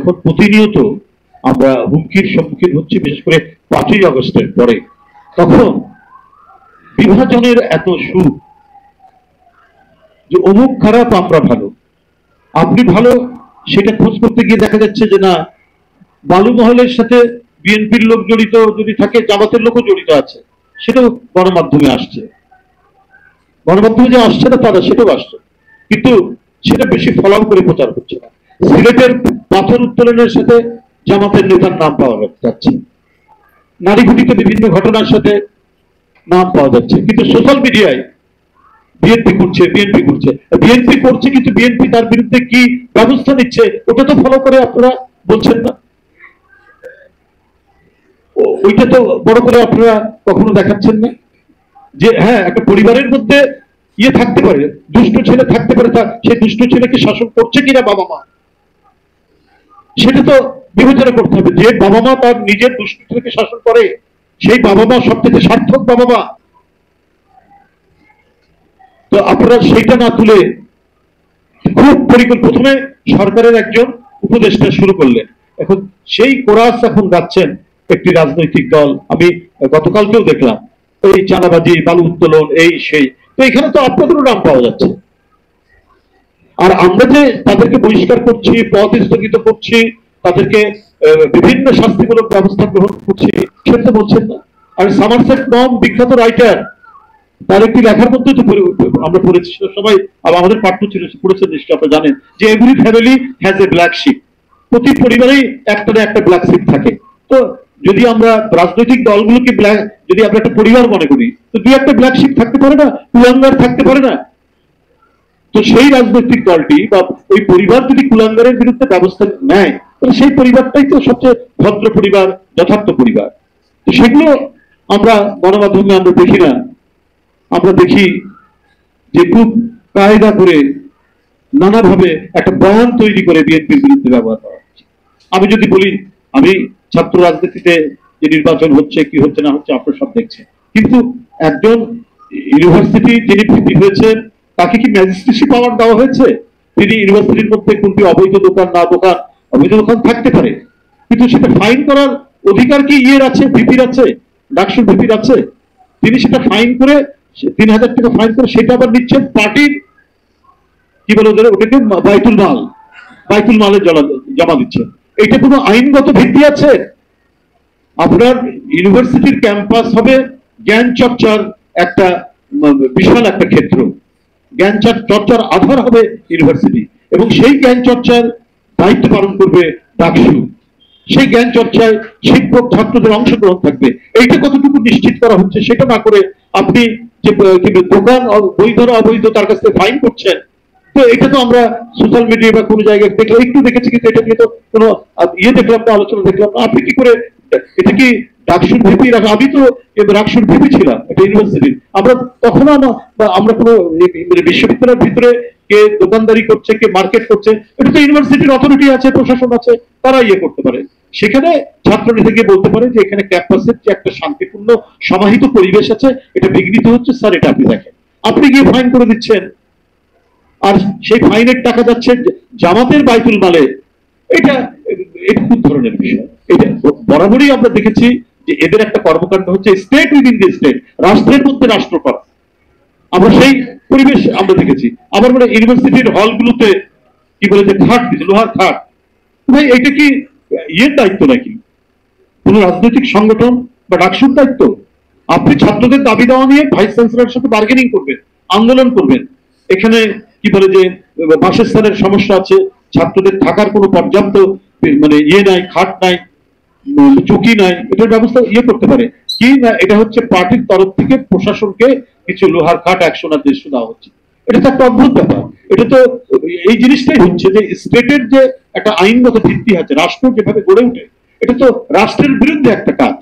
এখন প্রতিনিয়ত আমরা হুমকির সম্মুখীন হচ্ছি, বিশেষ করে 5ই আগস্টের পরে। তখন বিভাজনের এত সুর যে অমুক খারাপ আমরা ভালো, আপনি ভালো, সেটা খোঁজ করতে গিয়ে দেখা যাচ্ছে যে না, বালু মহলের সাথে বিএনপির লোক জড়িত যদি থাকে, জামাতের লোকও জড়িত আছে, সেটাও গণমাধ্যমে আসছে। গণমাধ্যমে যে আসছে না তারা, সেটাও আসছে, কিন্তু সেটা বেশি ফলাও করে প্রচার হচ্ছে না। সিলেটের পাথর উত্তোলনের সাথে জামাতের নেতার নাম পাওয়া যাচ্ছে, নারী ঘটিত বিভিন্ন ঘটনার সাথে নাম পাওয়া যাচ্ছে, কিন্তু সোশ্যাল মিডিয়ায় বিএনপি করছে, বিএনপি করছে, বিএনপি করছে, কিন্তু বিএনপি তার বিরুদ্ধে কি ব্যবস্থা নিচ্ছে ওটা তো ফলো করে আপনারা বলছেন না। ওইটা তো বড় করে আপনারা কখনো দেখাচ্ছেন না যে হ্যাঁ, একটা পরিবারের মধ্যে ইয়ে থাকতে পারে, দুষ্ট ছেলে থাকতে পারে, সেই দুষ্ট ছেলেকে শাসন করছে কিনা বাবা মা, সেটা তো বিবেচনা করতে হবে। যে বাবা মা তার নিজের দুষ্ট ছেলেকে শাসন করে, সেই বাবা মা সবথেকে সার্থক বাবা মা। তো আপনারা সেইটা না তুলে খুব প্রথমে সরকারের একজন উপদেষ্টা শুরু করলেন, এখন সেই কোরাস এখন যাচ্ছেন একটি রাজনৈতিক দল। আমি গতকালকেও দেখলাম এই চাঁদাবাজি, বালু উত্তোলন, এই সেই, তো এখানে তো আপনাদেরও নাম পাওয়া যাচ্ছে। আর আমরা যে তাদেরকে বহিষ্কার করছি, পদ স্থগিত করছি, তাদেরকে বিভিন্ন শাস্তিমূলক ব্যবস্থা গ্রহণ করছি, সেটা তো বলছেন না। আর সমারসেট মম, বিখ্যাত রাইটার, তার একটি লেখার মধ্যে তো আমরা পড়েছি, সবাই আমাদের পাঠ্য ছিল, পড়েছেন নিশ্চয়ই, আপনারা জানেন যে every family has a black sheep, প্রতি পরিবারেই একটা না একটা ব্ল্যাক শিপ থাকে। তো যদি আমরা রাজনৈতিক দলগুলোকে যদি আমরা একটা পরিবার মনে করি, তো দুই একটা ব্ল্যাক শিপ থাকতে পারে না, কুলাঙ্গার থাকতে পারে না? তো সেই রাজনৈতিক দলটি বা ওই পরিবার যদি কুলাঙ্গারের বিরুদ্ধে ব্যবস্থা নেয়, তাহলে সেই পরিবারটাই তো সবচেয়ে ভদ্র পরিবার, যথার্থ পরিবার। তো সেগুলো আমরা গণমাধ্যমে আমরা দেখি না, আমরা দেখি যে খুব কায়দা করে নানাভাবে একটা বয়ান তৈরি করে বিএনপির বিরুদ্ধে ব্যবহার করা হচ্ছে। আমি যদি বলি, আমি ছাত্র রাজনীতিতে যে নির্বাচন হচ্ছে কি হচ্ছে না হচ্ছে আপনারা সব দেখছেন, কিন্তু একজন ইউনিভার্সিটি যিনি ভিপি হয়েছেন, তাকে কি ম্যাজিস্ট্রেসি পাওয়ার দেওয়া হয়েছে? তিনি ইউনিভার্সিটির মধ্যে কোনটি অবৈধ দোকান, না দোকান, অবৈধ দোকান থাকতে পারে, কিন্তু সেটা ফাইন করার অধিকার কি ইয়ের আছে, ভিপির আছে, ডাকসুর ভিপির আছে? তিনি সেটা ফাইন করে 3000 টাকা ফাইন করে সেটা আবার নিচ্ছেন পার্টির, কি বলে ওটাকে, বাইতুল মালে জমা দিচ্ছেন। এটা কোনো আইনগত ভিত্তি আছে? আপনার ইউনিভার্সিটির ক্যাম্পাস হবে জ্ঞান চর্চার একটা বিশাল একটা ক্ষেত্র, জ্ঞান চর্চার আধার হবে ইউনিভার্সিটি, এবং সেই জ্ঞান চর্চার দায়িত্ব পালন করবে ডাকসু। সেই জ্ঞান চর্চায় শিক্ষক ছাত্রদের অংশগ্রহণ থাকবে। এইটা কতটুকু নিশ্চিত করা হচ্ছে সেটা না করে আপনি যে দোকান বৈধ অবৈধ তার কাছ থেকে ফাইন করছেন, তো এটা তো আমরা সোশ্যাল মিডিয়া বা কোনো জায়গায় দেখলাম, একটু দেখেছি, কিন্তু এটা নিয়ে তো কোনো ইয়ে দেখলাম না, আলোচনা দেখলাম না। আপনি কি করে, এটা কি ডাকসুর ভিপি? আমি তো ডাকসুর ভিপি ছিলাম একটা ইউনিভার্সিটির, আমরা তখন আমরা কোনো বিশ্ববিদ্যালয়ের ভিতরে কে দোকানদারি করছে, কে মার্কেট করছে, এটা তো ইউনিভার্সিটির অথরিটি আছে, প্রশাসন আছে, তারা ইয়ে করতে পারে। সেখানে ছাত্রনেতা গিয়ে বলতে পারে যে এখানে ক্যাম্পাসের যে একটা শান্তিপূর্ণ সমাহিত পরিবেশ আছে, এটা বিঘ্নিত হচ্ছে, স্যার এটা আপনি দেখেন। আপনি গিয়ে ফাইন করে দিচ্ছেন, আর সেই ফাইনের টাকা যাচ্ছে জামাতের বাইতুল মালে। এটা কোন ধরনের বিষয়? এটা বরাবরই আমরা দেখেছি যে এদের একটা কর্মকাণ্ড হচ্ছে স্টেট উইদিন দি স্টেট, রাষ্ট্রের মধ্যে রাষ্ট্র করা। আমরা সেই পরিবেশ আমরা দেখেছি। আবার মানে ইউনিভার্সিটির হলগুলোতে কি বলে যে খাট দিচ্ছে, লোহার খাট। ভাই এটা কি ইয়ের দায়িত্ব নাকি কোন রাজনৈতিক সংগঠন বা ডাকসুর দায়িত্ব? আপনি ছাত্রদের দাবি দেওয়া নিয়ে ভাইস চ্যান্সেলরের সাথে বার্গেনিং করবেন, আন্দোলন করবেন। এখানে কি বলে যে বাসস্থানের সমস্যা আছে, ছাত্রদের থাকার কোনো পর্যাপ্ত মানে ইয়ে নাই, খাট নাই, চুকি নাই, এটার ব্যবস্থা ইয়ে করতে পারে কি না? এটা হচ্ছে পার্টির তরফ থেকে প্রশাসনকে কিছু লোহার খাট 100 না 150 দেওয়া হচ্ছে। এটা তো একটা অদ্ভুত ব্যাপার। এটা তো এই জিনিসটাই হচ্ছে যে স্টেটের যে একটা আইনগত ভিত্তি আছে, রাষ্ট্র যেভাবে গড়ে ওঠে, এটা তো রাষ্ট্রের বিরুদ্ধে একটা কাজ।